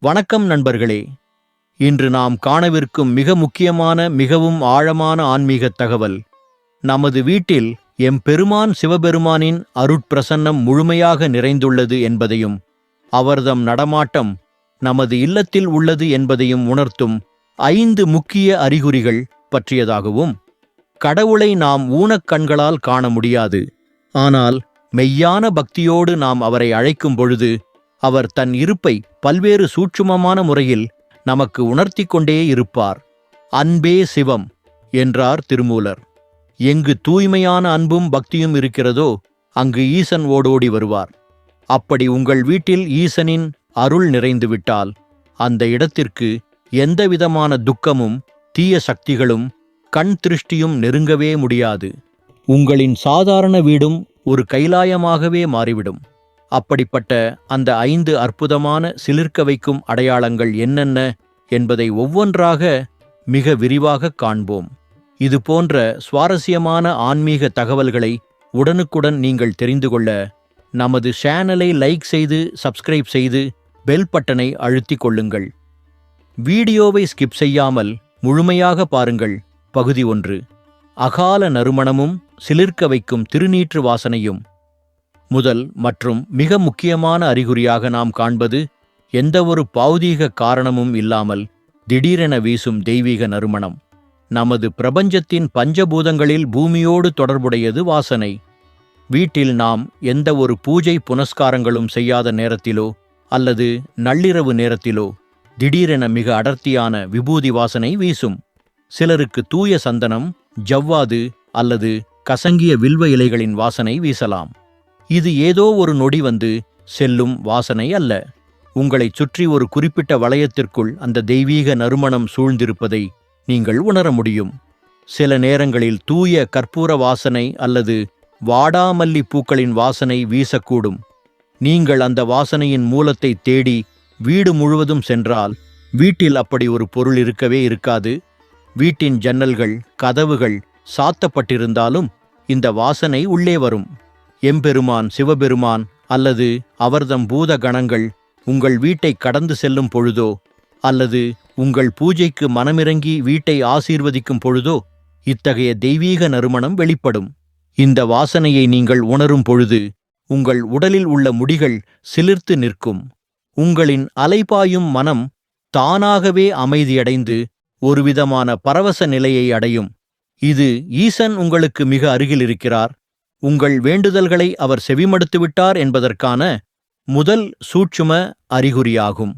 வணக்கம் நண்பர்களே. இன்று நாம் காணவிருக்கும் மிக முக்கியமான மிகவும் ஆழமான ஆன்மீகத் தகவல் நமது வீட்டில் எம்பெருமான் சிவபெருமானின் அருட்பிரசன்னம் முழுமையாக நிறைந்துள்ளது என்பதையும் அவர்தம் நடமாட்டம் நமது இல்லத்தில் உள்ளது என்பதையும் உணர்த்தும் 5 முக்கிய அறிகுறிகள் பற்றியதாகவும். கடவுளை நாம் ஊனக்கண்களால் காண முடியாது, ஆனால் மெய்யான பக்தியோடு நாம் அவரை அழைக்கும் பொழுது அவர் தன் இருப்பை பல்வேறு சூட்சுமமான முறையில் நமக்கு உணர்த்தி கொண்டே இருப்பார். அன்பே சிவம் என்றார் திருமூலர். எங்கு தூய்மையான அன்பும் பக்தியும் இருக்கிறதோ அங்கு ஈசன் ஓடோடி வருவார். அப்படி உங்கள் வீட்டில் ஈசனின் அருள் நிறைந்துவிட்டால் அந்த இடத்திற்கு எந்தவிதமான துக்கமும் தீய சக்திகளும் கண் திருஷ்டியும் நெருங்கவே முடியாது. உங்களின் சாதாரண வீடும் ஒரு கைலாயமாகவே மாறிவிடும். அப்படிப்பட்ட அந்த 5 அற்புதமான சிலிர்க்க வைக்கும் அடையாளங்கள் என்னென்ன என்பதை ஒவ்வொன்றாக மிக விரிவாக காண்போம். இது போன்ற சுவாரஸ்யமான ஆன்மீக தகவல்களை உடனுக்குடன் நீங்கள் தெரிந்து கொள்ள நமது சேனலை லைக் செய்து சப்ஸ்கிரைப் செய்து பெல் பட்டனை அழுத்திக் கொள்ளுங்கள். வீடியோவை ஸ்கிப் செய்யாமல் முழுமையாக பாருங்கள். பகுதி 1. அகால நறுமணமும் சிலிர்க்க வைக்கும் திருநீற்று வாசனையும். முதல் மற்றும் மிக முக்கியமான அறிகுறியாக நாம் காண்பது எந்தவொரு பௌதீக காரணமும் இல்லாமல் திடீரென வீசும் தெய்வீக நறுமணம். நமது பிரபஞ்சத்தின் பஞ்சபூதங்களில் பூமியோடு தொடர்புடையது வாசனை. வீட்டில் நாம் எந்த ஒரு பூஜை புனஸ்காரங்களும் செய்யாத நேரத்திலோ அல்லது நள்ளிரவு நேரத்திலோ திடீரென மிக அடர்த்தியான விபூதி வாசனை வீசும். சிலருக்கு தூய சந்தனம், ஜவ்வாது அல்லது கசங்கிய வில்வ இலைகளின் வாசனை வீசலாம். இது ஏதோ ஒரு நொடி வந்து செல்லும் வாசனை அல்ல. உங்களைச் சுற்றி ஒரு குறிப்பிட்ட வளையத்திற்குள் அந்த தெய்வீக நறுமணம் சூழ்ந்திருப்பதை நீங்கள் உணர முடியும். சில நேரங்களில் தூய கற்பூர வாசனை அல்லது வாடாமல்லி பூக்களின் வாசனை வீசக்கூடும். நீங்கள் அந்த வாசனையின் மூலத்தை தேடி வீடு முழுவதும் சென்றால் வீட்டில் அப்படி ஒரு பொருள் இருக்கவே இருக்காது. வீட்டின் ஜன்னல்கள், கதவுகள் சாத்தப்பட்டிருந்தாலும் இந்த வாசனை உள்ளே வரும். எம்பெருமான் சிவபெருமான் அல்லது அவர்தம் பூத கணங்கள் உங்கள் வீட்டை கடந்து செல்லும் பொழுதோ அல்லது உங்கள் பூஜைக்கு மனமிறங்கி வீட்டை ஆசீர்வதிக்கும் பொழுதோ இத்தகைய தெய்வீக நறுமணம் வெளிப்படும். இந்த வாசனையை நீங்கள் உணரும் பொழுது உங்கள் உடலில் உள்ள முடிகள் சிலிர்த்து நிற்கும். உங்களின் அலைபாயும் மனம் தானாகவே அமைதியடைந்து ஒருவிதமான பரவச நிலையை அடையும். இது ஈசன் உங்களுக்கு மிக அருகில் இருக்கிறார், உங்கள் வேண்டுதல்களை அவர் செவிமடுத்துவிட்டார் என்பதற்கான முதல் சூட்சும அறிகுறியாகும்.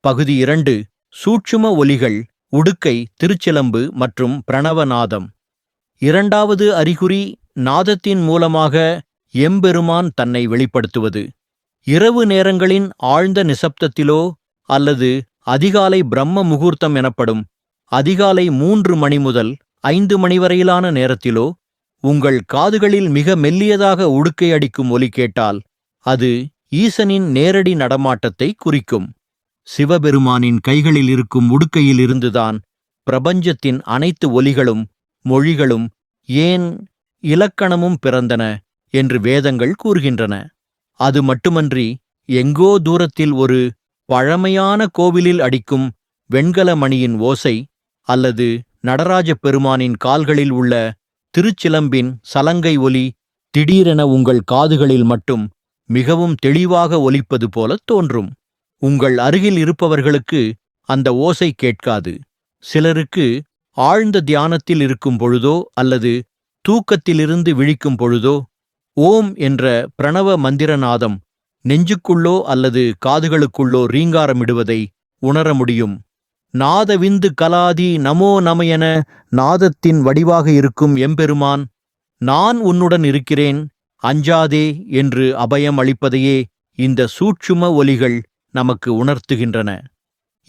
பகுதி 2. சூட்சும ஒலிகள், உடுக்கை, திருச்சிலம்பு மற்றும் பிரணவநாதம். 2வது அறிகுறி நாதத்தின் மூலமாக எம்பெருமான் தன்னை வெளிப்படுத்துவது. இரவு நேரங்களின் ஆழ்ந்த நிசப்தத்திலோ அல்லது அதிகாலை பிரம்ம முகூர்த்தம் எனப்படும் அதிகாலை 3 மணி முதல் 5 மணி வரையிலான நேரத்திலோ உங்கள் காதுகளில் மிக மெல்லியதாக உடுக்கை அடிக்கும் ஒலி கேட்டால் அது ஈசனின் நேரடி நடமாட்டத்தை குறிக்கும். சிவபெருமானின் கைகளில் இருக்கும் உடுக்கையில் இருந்துதான் பிரபஞ்சத்தின் அனைத்து ஒலிகளும் மொழிகளும் ஏன் இலக்கணமும் பிறந்தன என்று வேதங்கள் கூறுகின்றன. அது மட்டுமன்றி எங்கோ தூரத்தில் ஒரு பழமையான கோவிலில் அடிக்கும் வெண்கல மணியின் ஓசை அல்லது நடராஜ பெருமானின் கால்களில் உள்ள திருச்சிலம்பின் சலங்கை ஒலி திடீரென உங்கள் காதுகளில் மட்டும் மிகவும் தெளிவாக ஒலிப்பது போல தோன்றும். உங்கள் அருகில் இருப்பவர்களுக்கு அந்த ஓசை கேட்காது. சிலருக்கு ஆழ்ந்த தியானத்தில் இருக்கும் பொழுதோ அல்லது தூக்கத்திலிருந்து விழிக்கும் பொழுதோ ஓம் என்ற பிரணவ மந்திரநாதம் நெஞ்சுக்குள்ளோ அல்லது காதுகளுக்குள்ளோ ரீங்காரமிடுவதை உணர முடியும். நாதவிந்து கலாதி நமோ நமயென நாதத்தின் வடிவாக இருக்கும் எம்பெருமான் நான் உன்னுடன் இருக்கிறேன் அஞ்சாதே என்று அபயம் அளிப்பதையே இந்த சூட்சும ஒலிகள் நமக்கு உணர்த்துகின்றன.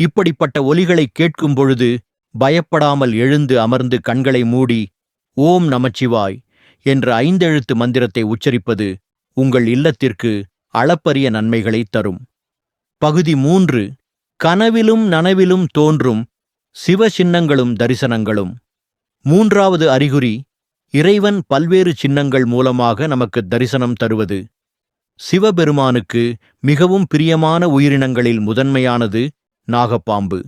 இப்படிப்பட்ட ஒலிகளை கேட்கும் பொழுது பயப்படாமல் எழுந்து அமர்ந்து கண்களை மூடி ஓம் நமச்சிவாய் என்ற 5 எழுத்து மந்திரத்தை உச்சரிப்பது உங்கள் இல்லத்திற்கு அளப்பரிய நன்மைகளை தரும். பகுதி 3. கனவிலும் நனவிலும் தோன்றும் சிவ சின்னங்களும் தரிசனங்களும். 3வது அறிகுறி இறைவன் பல்வேறு சின்னங்கள் மூலமாக நமக்கு தரிசனம் தருவது. சிவபெருமானுக்கு மிகவும் பிரியமான உயிரினங்களில் முதன்மையானது நாகப்பாம்பு.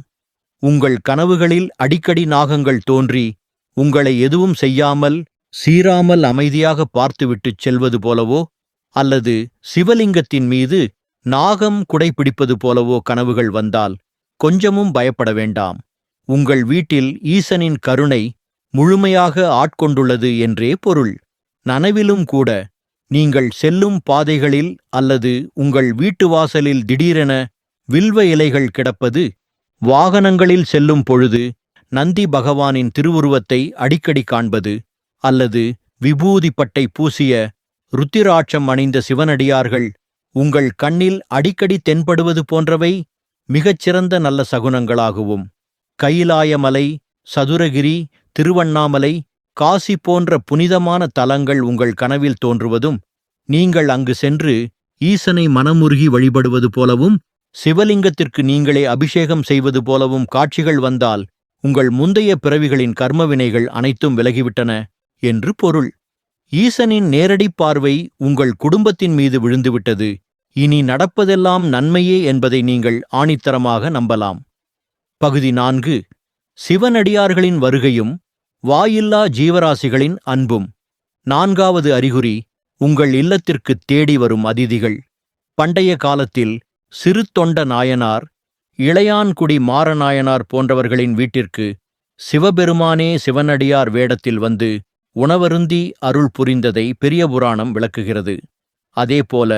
உங்கள் கனவுகளில் அடிக்கடி நாகங்கள் தோன்றி உங்களை எதுவும் செய்யாமல் சீராமல் அமைதியாக பார்த்துவிட்டுச் செல்வது போலவோ அல்லது சிவலிங்கத்தின் மீது நாகம் குடைபிடிப்பது போலவோ கனவுகள் வந்தால் கொஞ்சமும் பயப்பட வேண்டாம். உங்கள் வீட்டில் ஈசனின் கருணை முழுமையாக ஆட்கொண்டுள்ளது என்றே பொருள். நனவிலும் கூட நீங்கள் செல்லும் பாதைகளில் அல்லது உங்கள் வீட்டு வாசலில் திடீரென வில்வ இலைகள் கிடப்பது, வாகனங்களில் செல்லும் பொழுது நந்தி பகவானின் திருவுருவத்தை அடிக்கடி காண்பது, அல்லது விபூதி பட்டை பூசிய ருத்திராட்சம் அணிந்த சிவனடியார்கள் உங்கள் கண்ணில் அடிக்கடி தென்படுவது போன்றவை மிகச்சிறந்த நல்ல சகுனங்களாகவும், கைலாயமலை, சதுரகிரி, திருவண்ணாமலை, காசி போன்ற புனிதமான தலங்கள் உங்கள் கனவில் தோன்றுவதும், நீங்கள் அங்கு சென்று ஈசனை மனமுருகி வழிபடுவது போலவும் சிவலிங்கத்திற்கு நீங்களே அபிஷேகம் செய்வது போலவும் காட்சிகள் வந்தால் உங்கள் முந்தைய பிறவிகளின் கர்மவினைகள் அனைத்தும் விலகிவிட்டன என்று பொருள். ஈசனின் நேரடி பார்வை உங்கள் குடும்பத்தின் மீது விழுந்துவிட்டது. இனி நடப்பதெல்லாம் நன்மையே என்பதை நீங்கள் ஆணித்தரமாக நம்பலாம். பகுதி 4. சிவனடியார்களின் வருகையும் வாயில்லா ஜீவராசிகளின் அன்பும். 4வது அறிகுறி, உங்கள் இல்லத்திற்கு தேடி வரும் அதிதிகள். பண்டைய காலத்தில் சிறு தொண்ட நாயனார், இளையான்குடி மாறநாயனார் போன்றவர்களின் வீட்டிற்கு சிவபெருமானே சிவனடியார் வேடத்தில் வந்து உணவருந்தி அருள் புரிந்ததை பெரிய புராணம் விளக்குகிறது. அதேபோல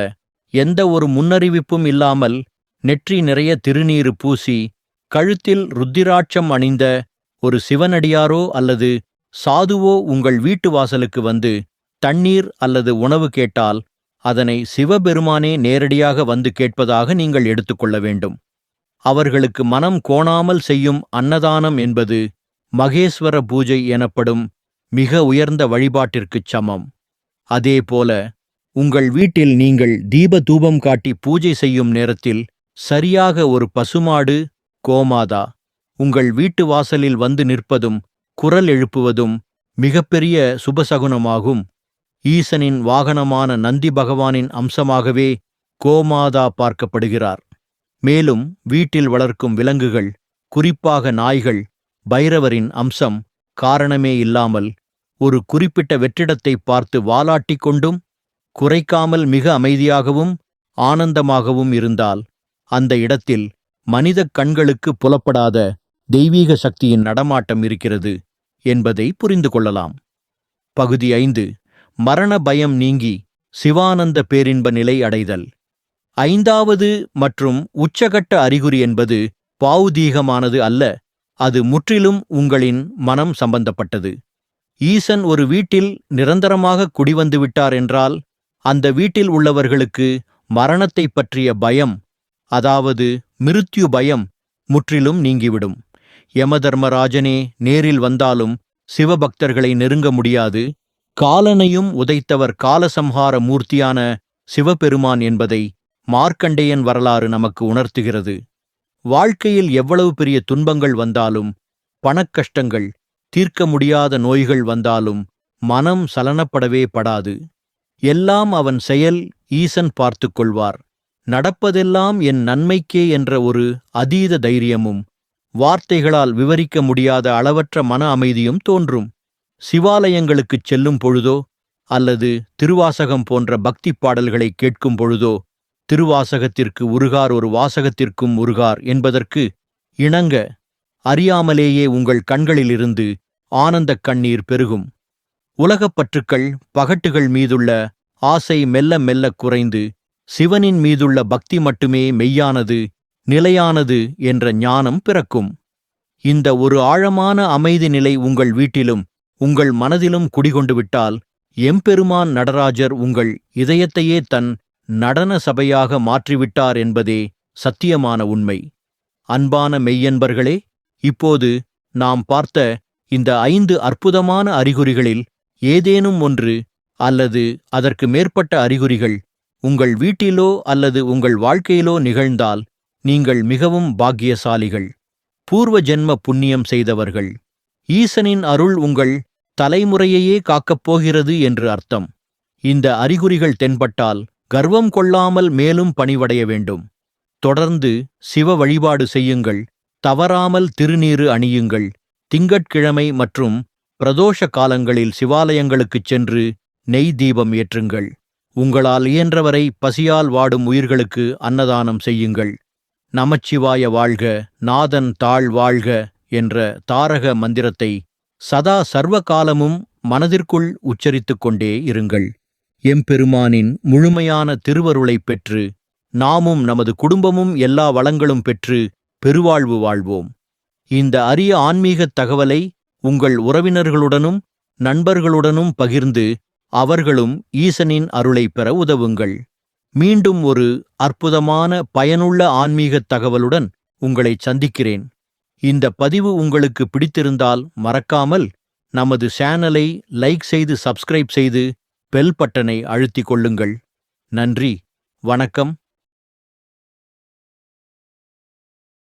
எந்த ஒரு முன்னறிவிப்பும் இல்லாமல் நெற்றி நிறைய திருநீறு பூசி கழுத்தில் ருத்திராட்சம் அணிந்த ஒரு சிவனடியாரோ அல்லது சாதுவோ உங்கள் வீட்டு வாசலுக்கு வந்து தண்ணீர் அல்லது உணவு கேட்டால் அதனை சிவபெருமானே நேரடியாக வந்து கேட்பதாக நீங்கள் எடுத்துக்கொள்ள வேண்டும். அவர்களுக்கு மனம் கோணாமல் செய்யும் அன்னதானம் என்பது மகேஸ்வர பூஜை எனப்படும் மிக உயர்ந்த வழிபாட்டிற்குச் சமம். அதேபோல உங்கள் வீட்டில் நீங்கள் தீப தூபம் காட்டி பூஜை செய்யும் நேரத்தில் சரியாக ஒரு பசுமாடு, கோமாதா உங்கள் வீட்டு வாசலில் வந்து நிற்பதும் குரல் எழுப்புவதும் மிகப்பெரிய சுபசகுனமாகும். ஈசனின் வாகனமான நந்தி பகவானின் அம்சமாகவே கோமாதா பார்க்கப்படுகிறார். மேலும் வீட்டில் வளர்க்கும் விலங்குகள், குறிப்பாக நாய்கள், பைரவரின் அம்சம் காரணமே இல்லாமல் ஒரு குறிப்பிட்ட வெற்றிடத்தை பார்த்து வாலாட்டிக் கொண்டும் குறைக்காமல் மிக அமைதியாகவும் ஆனந்தமாகவும் இருந்தால் அந்த இடத்தில் மனிதக் கண்களுக்கு புலப்படாத தெய்வீக சக்தியின் நடமாட்டம் இருக்கிறது என்பதை புரிந்து கொள்ளலாம். பகுதி 5. மரண பயம் நீங்கி சிவானந்த பேரின்ப நிலை அடைதல். 5வது மற்றும் உச்சகட்ட அறிகுறி என்பது பாவுதீகமானது அல்ல, அது முற்றிலும் உங்களின் மனம் சம்பந்தப்பட்டது. ஈசன் ஒரு வீட்டில் நிரந்தரமாக குடிவந்து விட்டார் என்றால் அந்த வீட்டில் உள்ளவர்களுக்கு மரணத்தை பற்றிய பயம், அதாவது மிருத்யு பயம், முற்றிலும் நீங்கிவிடும். யமதர்மராஜனே நேரில் வந்தாலும் சிவபக்தர்களை நெருங்க முடியாது. காலனையும் உதைத்தவர் காலசம்ஹார மூர்த்தியான சிவபெருமான் என்பதை மார்க்கண்டேயன் வரலாறு நமக்கு உணர்த்துகிறது. வாழ்க்கையில் எவ்வளவு பெரிய துன்பங்கள் வந்தாலும், பணக்கஷ்டங்கள், தீர்க்க முடியாத நோய்கள் வந்தாலும் மனம் சலனப்படவே படாது. எல்லாம் அவன் செயல், ஈசன் பார்த்துக் கொள்வார். நடப்பதெல்லாம் என் நன்மைக்கே என்ற ஒரு அதீத தைரியமும் வார்த்தைகளால் விவரிக்க முடியாத அளவற்ற மன அமைதியும் தோன்றும். சிவாலயங்களுக்குச் செல்லும் பொழுதோ அல்லது திருவாசகம் போன்ற பக்தி பாடல்களை கேட்கும் பொழுதோ திருவாசகத்திற்கு உருகார் ஒரு வாசகத்திற்கும் உருகார் என்பதற்கு இணங்க அறியாமலேயே உங்கள் கண்களிலிருந்து ஆனந்தக் கண்ணீர் பெருகும். உலகப் பற்றுக்கள், பகட்டுகள் மீதுள்ள ஆசை மெல்ல மெல்ல குறைந்து சிவனின் மீதுள்ள பக்தி மட்டுமே மெய்யானது, நிலையானது என்ற ஞானம் பிறக்கும். இந்த ஒரு ஆழமான அமைதி நிலை உங்கள் வீட்டிலும் உங்கள் மனதிலும் குடிகொண்டு விட்டால் எம்பெருமான் நடராஜர் உங்கள் இதயத்தையே தன் நடன சபையாக மாற்றிவிட்டார் என்பதே சத்தியமான உண்மை. அன்பான மெய்யன்பர்களே, இப்போது நாம் பார்த்த இந்த 5 அற்புதமான அறிகுறிகளில் ஏதேனும் ஒன்று அல்லது அதற்கு மேற்பட்ட அறிகுறிகள் உங்கள் வீட்டிலோ அல்லது உங்கள் வாழ்க்கையிலோ நிகழ்ந்தால் நீங்கள் மிகவும் பாக்கியசாலிகள், பூர்வ ஜென்ம புண்ணியம் செய்தவர்கள். ஈசனின் அருள் உங்கள் தலைமுறையையே காக்கப் போகிறது என்று அர்த்தம். இந்த அறிகுறிகள் தென்பட்டால் கர்வம் கொள்ளாமல் மேலும் பணிவடைய வேண்டும். தொடர்ந்து சிவ வழிபாடு செய்யுங்கள். தவறாமல் திருநீறு அணியுங்கள். திங்கட்கிழமை மற்றும் பிரதோஷ காலங்களில் சிவாலயங்களுக்குச் சென்று நெய் தீபம் ஏற்றுங்கள். உங்களால் இயன்றவரை பசியால் வாடும் உயிர்களுக்கு அன்னதானம் செய்யுங்கள். நமச்சிவாய வாழ்க, நாதன் தாழ் வாழ்க என்ற தாரக மந்திரத்தை சதா சர்வ காலமும் மனதிற்குள் உச்சரித்துக் கொண்டே இருங்கள். எம்பெருமானின் முழுமையான திருவருளைப் பெற்று நாமும் நமது குடும்பமும் எல்லா வளங்களும் பெற்று பெருவாழ்வு வாழ்வோம். இந்த அரிய ஆன்மீகத் தகவலை உங்கள் உறவினர்களுடனும் நண்பர்களுடனும் பகிர்ந்து அவர்களும் ஈசனின் அருளை பெற உதவுங்கள். மீண்டும் ஒரு அற்புதமான பயனுள்ள ஆன்மீகத் தகவலுடன் உங்களை சந்திக்கிறேன். இந்த பதிவு உங்களுக்கு பிடித்திருந்தால் மறக்காமல் நமது சேனலை லைக் செய்து சப்ஸ்கிரைப் செய்து பெல் பட்டனை அழுத்திக் கொள்ளுங்கள். நன்றி, வணக்கம்.